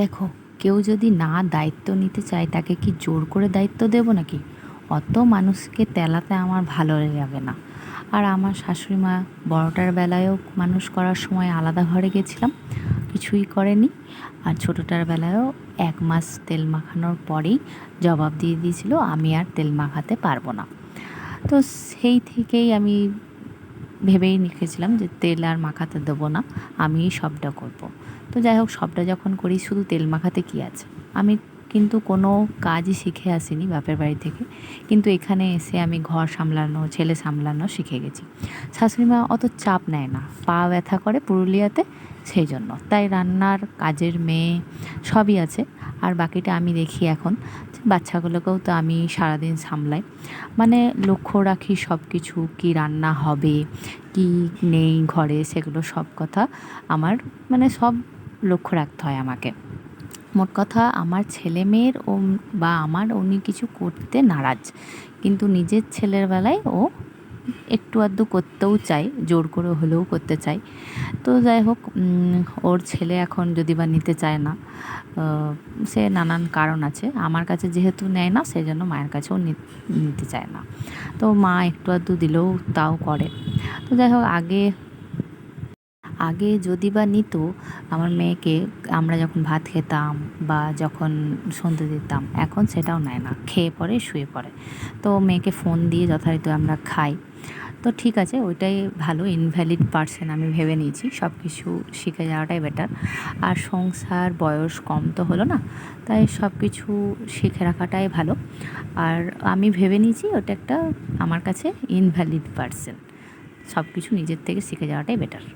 দেখো, কেউ যদি না দায়িত্ব নিতে চায় তাকে কি জোর করে দায়িত্ব দেবো নাকি? অত মানুষকে তেলাতে আমার ভালো লাগে না। আর আমার শাশুড়ি মা বড়টার বেলায়ও মানুষ করার সময় আলাদা ঘরে গেছিলাম, কিছুই করেনি। আর ছোটোটার বেলায়ও 1 মাস তেল মাখানোর পরেই জবাব দিয়ে দিয়েছিল আমি আর তেল মাখাতে পারবো না। তো সেই থেকেই আমি ভেবেই রেখেছিলাম যে তেল আর মাখাতে দেবো না, আমিই সবটা করব। তো যাই হোক, সবটা যখন করি শুধু তেল মাখাতে কী আছে। আমি কিন্তু কোনো কাজই শিখে আসিনি বাপের বাড়ি থেকে, কিন্তু এখানে এসে আমি ঘর সামলানো, ছেলে সামলানো শিখে গেছি। শাশুড়ি মা অত চাপ নেয় না, পা ব্যথা করে পুরুলিয়াতে, সেই জন্য তাই রান্নার কাজের মেয়ে সবই আছে। আর বাকিটা আমি দেখি এখন, বাচ্চাগুলোকেও তো আমি সারাদিন সামলাই, মানে লক্ষ্য রাখি সব কিছু, কী রান্না হবে কি নেই ঘরে, সেগুলো সব কথা আমার, মানে সব লক্ষ্য রাখতে হয় আমাকে। মোট কথা, আমার ছেলে মেয়ের বা আমার উনি কিছু করতে নারাজ, কিন্তু নিজের ছেলের বেলায় ও একটু আধটু করতেও চায়, জোর করে হলেও করতে চায়। তো যাই হোক, ওর ছেলে এখন যদি বা নিতে চায় না, সে নানান কারণ আছে। আমার কাছে যেহেতু নেয় না, সেই জন্য মায়ের কাছেও নিতে চায় না। তো মা একটু আধটু দিলেও তাও করে। তো যাই হোক, আগে আগে যদি বা নিত আমার মেয়েকে, আমরা যখন ভাত খেতাম বা যখন সন্ধে দিতাম, এখন সেটাও নেয় না, খেয়ে পড়ে শুয়ে পড়ে। তো মেয়েকে ফোন দিয়ে যথারীতি আমরা খাই। তো ঠিক আছে, ওইটাই ভালো, ইনভ্যালিড পার্সন আমি ভেবে নিয়েছি, সব কিছু শিখে যাওয়াটাই বেটার। আর সংসার বয়স কম তো হলো না, তাই সব কিছু শিখে রাখাটাই ভালো। আর আমি ভেবে নিয়েছি ওটা একটা আমার কাছে ইনভ্যালিড পার্সন, সব কিছু নিজের থেকে শিখে যাওয়াটাই বেটার।